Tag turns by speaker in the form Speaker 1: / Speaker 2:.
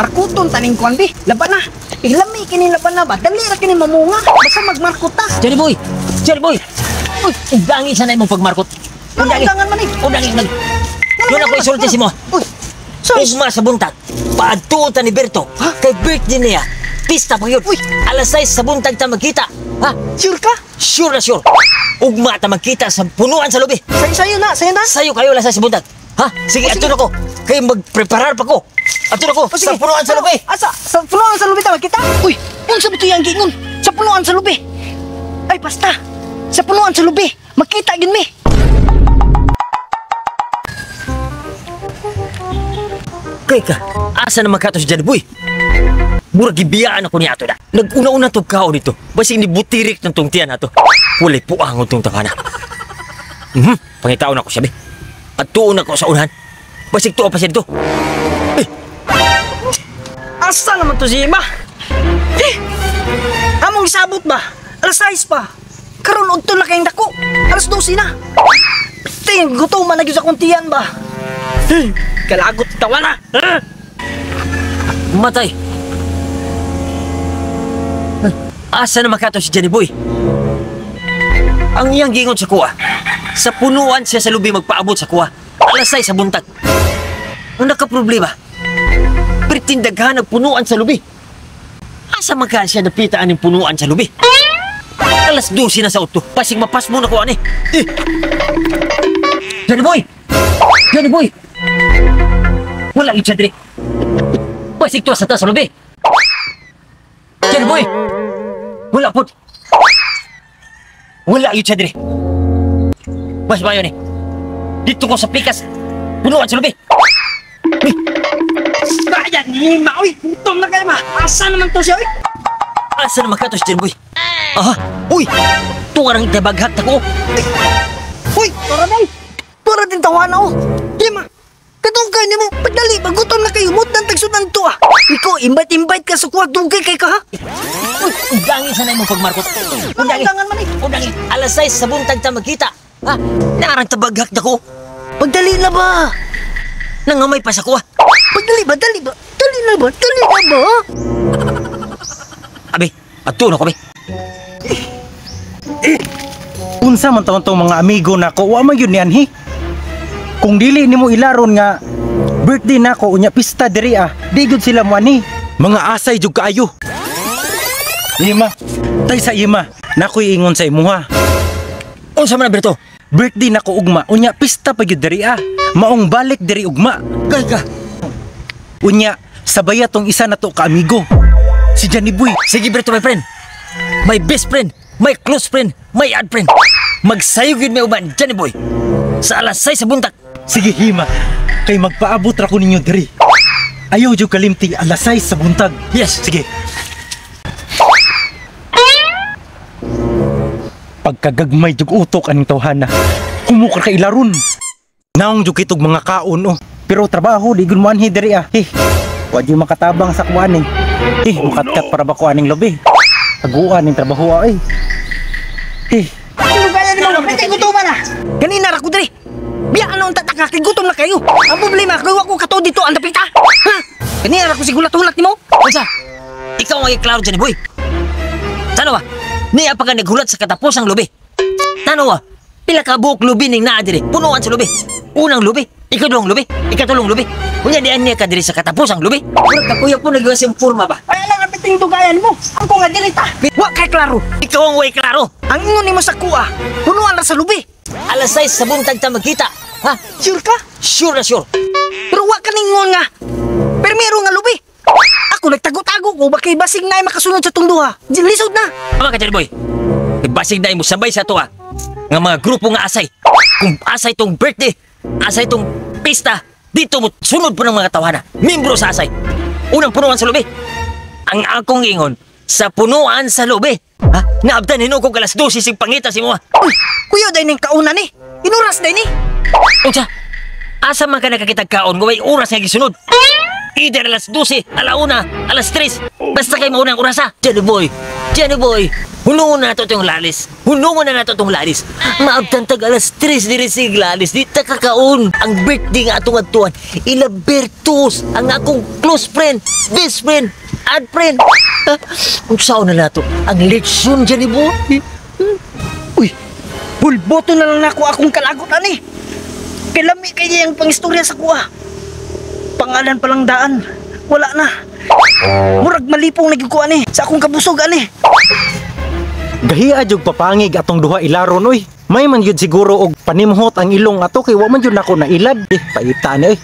Speaker 1: Markuton taning kuan bi. Laban na. Ilami kini laban na ba? Dali ra kini mamunga. Basta magmarkota.
Speaker 2: Johnny boy. Johnny boy. Uy, udangi sana imong pagmarkot.
Speaker 1: Undangan man eh.
Speaker 2: Udangi nag. Yun ako isulti si mo.
Speaker 1: Uy. Sorry.
Speaker 2: Ugma sa buntag. Paadtuon ni Berto. Kay birthday niya. Pista pa yun.
Speaker 1: Uy.
Speaker 2: Alas 6 sa buntag ta magkita. Ha?
Speaker 1: Sure ka?
Speaker 2: Sure na sure. Ugma ta magkita sa punuan sa lobi.
Speaker 1: Sayo na, sayo na.
Speaker 2: Sayo kayo alas 6 sa buntag. Ha? Sige, ato na ko. Kayo magpreparar pa ko. Ato na ko. Sa punuan sa lobi.
Speaker 1: Asa? Sa punuan sa lubi ta kita? Uy, unsa ba yang gingon? Sa punuan sa lubi. Ay, basta. Sa punuan sa lubi. Makita gid mi.
Speaker 2: Kay ka, asa naman ka to si Johnny boy? Murag gibiyaan ako niya ato na. Nag-una-una to kao dito. Basig ni butirik ng tong tiyan ato. Walay puangon tong takana. Pangitaon ako siya, be. At tuon ako sa unahan. Basig tuwa pa siya dito.
Speaker 1: Asa naman to si Ima? Among isabot ba? Alas 6 pa. Karon udto na kayong dako. Alas 12 na. Gutom man na gyud sa kuntiyan ba? Kalagot tawa na.
Speaker 2: Matay. Asa naman ka to si Johnny boy? Ang iyang gingon sa kuha. Sa punuan siya sa lubi magpaabot sa kuha. Alas 6 sa buntag. Ang nakaproblema, pretindaghan ang punuan sa lubi. Asa man ka siya napitaan ng punuan sa lubi? Alas 12 na sa uto. Pasig mapas mo na ko ani. Johnny boy! Johnny boy! Wala yung Chadri. Pasig tuwa sa taas sa lubi. Johnny boy! Wala po. Wala yung Chadri. Mas ba yun eh? Dito ko sa pikas. Punuan sa lubi.
Speaker 1: Bayan ni Ima, uy! Gutom na kayo ma! Asa naman to siya, uy!
Speaker 2: Asa naman ka to si Johnny boy? Aha! Uy! Tuwarang tabaghat ako.
Speaker 1: Uy! Para din! Para din tawa na, oh! Ima! Katungkay niyo mo! Padali! Magutom na kayo! Mutan tagsunan to, ah! Ikaw, invite ka sa kuha. Dugay kay ka, ha?
Speaker 2: Uy! Udangin sana imong pagmarkot.
Speaker 1: Undangan man eh!
Speaker 2: Udangin! Alas 6 sa buntag ta magkita. Ha? Narang tabaghat ako.
Speaker 1: Pagdali na ba?
Speaker 2: Nangamay pa sa kuha.
Speaker 1: Pagdali ba? Dali ba? Dali na ba? Dali na ba?
Speaker 2: Abi! Ato na ko, abi!
Speaker 3: Unsa man taon tong mga amigo nako, wa man yun ni anhi. Kung dili nimo ilaron nga birthday nako unya pista diri di gud sila mo ani. Mga asay jud kaayo. Ima, tay sa ima, nakoy ingon sa imuha.
Speaker 2: Unsa man Berto?
Speaker 3: Birthday nako ugma unya pista pa gyud diri maong balik diri ugma.
Speaker 2: Kay ka.
Speaker 3: Unya sabaya tong isa nato ka amigo. Si Johnny boy.
Speaker 2: Sige Berto, my friend. My best friend, my close friend, my odd friend. Magsayog yun may uban, Johnny boy. Sa alas 6 sa buntag.
Speaker 3: Sige hima, kay magpaabot ra ko ninyo diri. Ayaw jud kalimti alas 6 sa buntag.
Speaker 2: Yes,
Speaker 3: sige. Pagkagagmay jud utok aning tawhana. Kumukar ka ilaron. Naong jud kitog mga kaon Pero trabaho di gud mo anhi diri wa jud makatabang sa kuaning. Mukatkat para ba ko aning lobi. Taguan ning trabaho
Speaker 1: Lugayan ni mo, pwede gutom na. Ganina ra ko diri. Biya anong tataka kay gutom na kayo. Ang problema kay wa ko kato dito ang dapita. Ha? Ganina ra ko sigulat-ulat nimo.
Speaker 2: Unsa? Ikaw ang iklaro Johnny boy. Tano ba? Niya pa ka naghulat sa katapos ang lubi. Tano ba? Pila ka buok lubi ning naa diri. Punuan sa lubi. Unang lubi, ikaduhang lubi, ikatulong lubi. Unya dian niya ka diri sa katapos ang lubi. Murag ka kuya po nagawa siyang forma ba?
Speaker 1: Ay lang ang piting dugayan mo. Ang ko nga diri ta. Wa kay klaro.
Speaker 2: Ikaw ang way klaro.
Speaker 1: Ang ingon nimo sa kuha, punuan ra sa lubi.
Speaker 2: Alas 6 sa buntag ta magkita. Ha?
Speaker 1: Sure ka?
Speaker 2: Sure na sure.
Speaker 1: Pero wa ka ningon nga. Permero nga lubi. Ako nagtago-tago ko bakay basig na ay makasunod sa tong duha. Lisod na.
Speaker 2: Ama ka Johnny boy. Ibasig na mo sabay sa tuwa. Nga mga grupo nga asay. Kung asay tong birthday, asay tong pista, dito mo sunod po ng mga tawana. Membro sa asay. Unang punuan sa lubi. Ang akong ingon, sa punuan sa lubi. Ha? Naabdan hinukog alas 12 sing pangita si mo.
Speaker 1: Uy, kuya day ning kauna ni. Inuras day ni.
Speaker 2: Unsa? Asa man ka nakakitag kaon, gaway oras nga gisunod. Either alas 12, alauna, alas 3. Basta kay maunang orasa. Johnny boy, Jenny boy, hunungon na nato itong lalis. Hunungon na nato itong lalis. Maabtan tag alas 3 diri sig lalis. Di ta kakaon. Ang birthday nga atong atuan. Ila Bertus, ang akong close friend, best friend, ad friend. Kung saan na nato, ang leksyon, Jenny boy.
Speaker 1: Uy, bulboto na lang ako akong kalagot ani. Kilami kaya yung pangistorya sa kuha. Pangalan palang daan, wala na. Murag malipong nagikuha ni sa akong kabusog ani.
Speaker 3: Gahiya jud papangig atong duha ilaron oy. May man yun siguro og panimhot ang ilong ato kay wa man yun ako nailad. Paita ni oy.